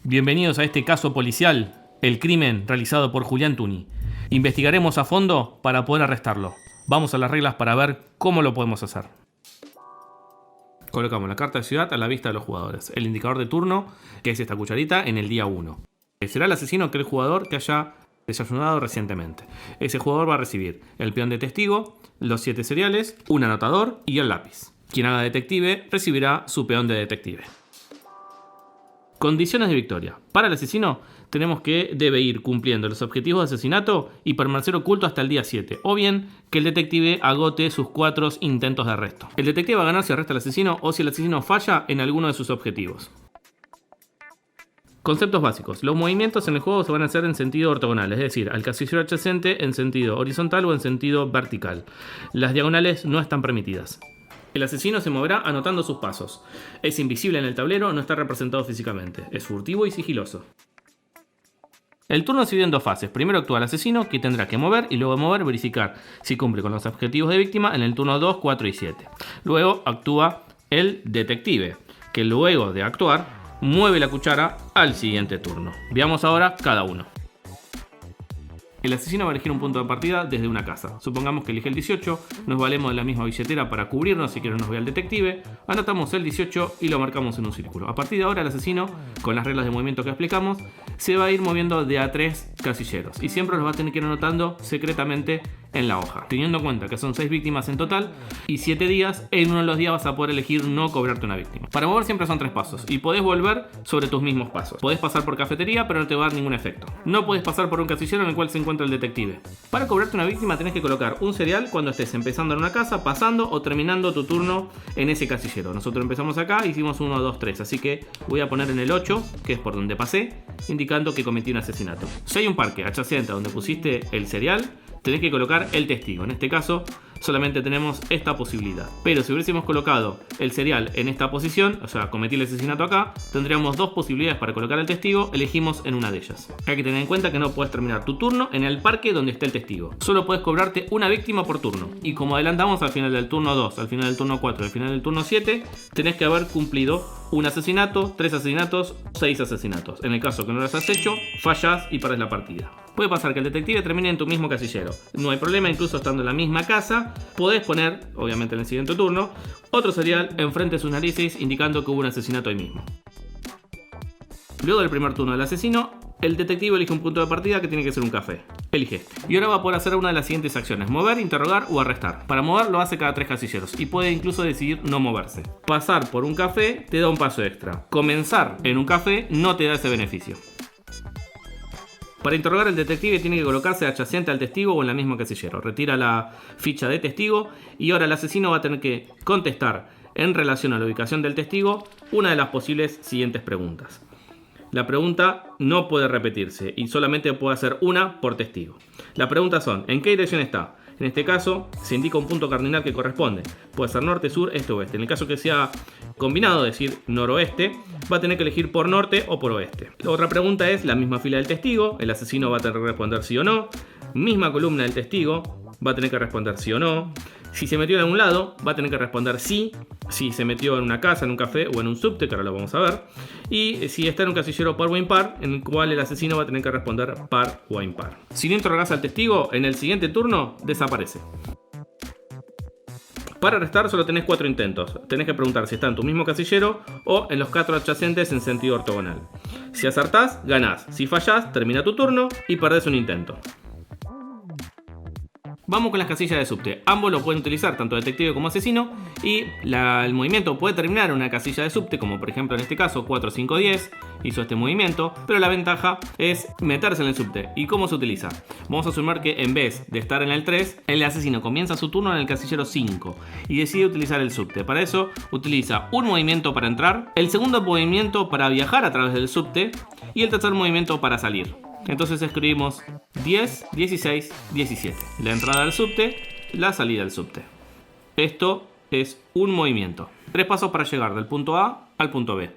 Bienvenidos a este caso policial, el crimen realizado por Julián Tuni. Investigaremos a fondo para poder arrestarlo. Vamos a las reglas para ver cómo lo podemos hacer. Colocamos la carta de ciudad a la vista de los jugadores. El indicador de turno, que es esta cucharita, en el día 1. Será el asesino aquel jugador que haya desayunado recientemente. Ese jugador va a recibir el peón de testigo, los 7 cereales, un anotador y el lápiz. Quien haga detective recibirá su peón de detective. Condiciones de victoria. Para el asesino tenemos que debe ir cumpliendo los objetivos de asesinato y permanecer oculto hasta el día 7. O bien que el detective agote sus 4 intentos de arresto. El detective va a ganar si arresta al asesino o si el asesino falla en alguno de sus objetivos. Conceptos básicos. Los movimientos en el juego se van a hacer en sentido ortogonal, es decir, al casillero adyacente en sentido horizontal o en sentido vertical. Las diagonales no están permitidas. El asesino se moverá anotando sus pasos. Es invisible en el tablero, no está representado físicamente. Es furtivo y sigiloso. El turno se divide en 2 fases. Primero actúa el asesino, que tendrá que mover y luego de mover verificar si cumple con los objetivos de víctima en el turno 2, 4 y 7. Luego actúa el detective, que luego de actuar mueve la cuchara al siguiente turno. Veamos ahora cada uno. El asesino va a elegir un punto de partida desde una casa. Supongamos que elige el 18, nos valemos de la misma billetera para cubrirnos si quiere nos vea el detective, anotamos el 18 y lo marcamos en un círculo. A partir de ahora el asesino, con las reglas de movimiento que explicamos, se va a ir moviendo de a 3 casilleros y siempre los va a tener que ir anotando secretamente en la hoja. Teniendo en cuenta que son 6 víctimas en total y 7 días, en uno de los días vas a poder elegir no cobrarte una víctima. Para mover siempre son 3 pasos y podés volver sobre tus mismos pasos. Podés pasar por cafetería pero no te va a dar ningún efecto. No podés pasar por un casillero en el cual se encuentra el detective. Para cobrarte una víctima tenés que colocar un cereal cuando estés empezando en una casa, pasando o terminando tu turno en ese casillero. Nosotros empezamos acá, hicimos 1, 2, 3, así que voy a poner en el 8, que es por donde pasé, indicando que cometí un asesinato. Si hay un parque adyacente donde pusiste el cereal, tenés que colocar el testigo. En este caso solamente tenemos esta posibilidad, pero si hubiésemos colocado el cereal en esta posición, o sea, cometí el asesinato acá, tendríamos 2 posibilidades para colocar el testigo, elegimos en una de ellas. Hay que tener en cuenta que no puedes terminar tu turno en el parque donde esté el testigo, solo puedes cobrarte una víctima por turno, y como adelantamos, al final del turno 2, al final del turno 4, al final del turno 7, tenés que haber cumplido un asesinato, 3 asesinatos, 6 asesinatos. En el caso que no los has hecho, fallas y perdés la partida. Puede pasar que el detective termine en tu mismo casillero. No hay problema, incluso estando en la misma casa, podés poner, obviamente en el siguiente turno, otro cereal enfrente de sus narices indicando que hubo un asesinato ahí mismo. Luego del primer turno del asesino, el detective elige un punto de partida que tiene que ser un café. Elige este. Y ahora va a poder hacer una de las siguientes acciones: mover, interrogar o arrestar. Para mover lo hace cada 3 casilleros y puede incluso decidir no moverse. Pasar por un café te da un paso extra. Comenzar en un café no te da ese beneficio. Para interrogar, el detective tiene que colocarse adyacente al testigo o en la misma casillero. Retira la ficha de testigo y ahora el asesino va a tener que contestar en relación a la ubicación del testigo una de las posibles siguientes preguntas. La pregunta no puede repetirse y solamente puede hacer una por testigo. Las preguntas son: ¿en qué dirección está? En este caso se indica un punto cardinal que corresponde. Puede ser norte, sur, este, oeste. En el caso que sea combinado, es decir, noroeste, va a tener que elegir por norte o por oeste. La otra pregunta es la misma fila del testigo. El asesino va a tener que responder sí o no. Misma columna del testigo, va a tener que responder sí o no. Si se metió en algún lado, va a tener que responder sí. Si se metió en una casa, en un café o en un subte, que ahora lo vamos a ver. Y si está en un casillero par o impar, en el cual el asesino va a tener que responder par o impar. Si no interrogás al testigo, en el siguiente turno desaparece. Para arrestar solo tenés 4 intentos. Tenés que preguntar si está en tu mismo casillero o en los 4 adyacentes en sentido ortogonal. Si acertás, ganás. Si fallás, termina tu turno y perdés un intento. Vamos con las casillas de subte. Ambos lo pueden utilizar, tanto detective como asesino, y el movimiento puede terminar en una casilla de subte, como por ejemplo en este caso 4, 5, 10, hizo este movimiento, pero la ventaja es meterse en el subte. ¿Y cómo se utiliza? Vamos a asumir que en vez de estar en el 3, el asesino comienza su turno en el casillero 5 y decide utilizar el subte. Para eso utiliza un movimiento para entrar, el segundo movimiento para viajar a través del subte y el tercer movimiento para salir. Entonces escribimos 10, 16, 17. La entrada al subte, la salida del subte. Esto es un movimiento. 3 pasos para llegar del punto A al punto B.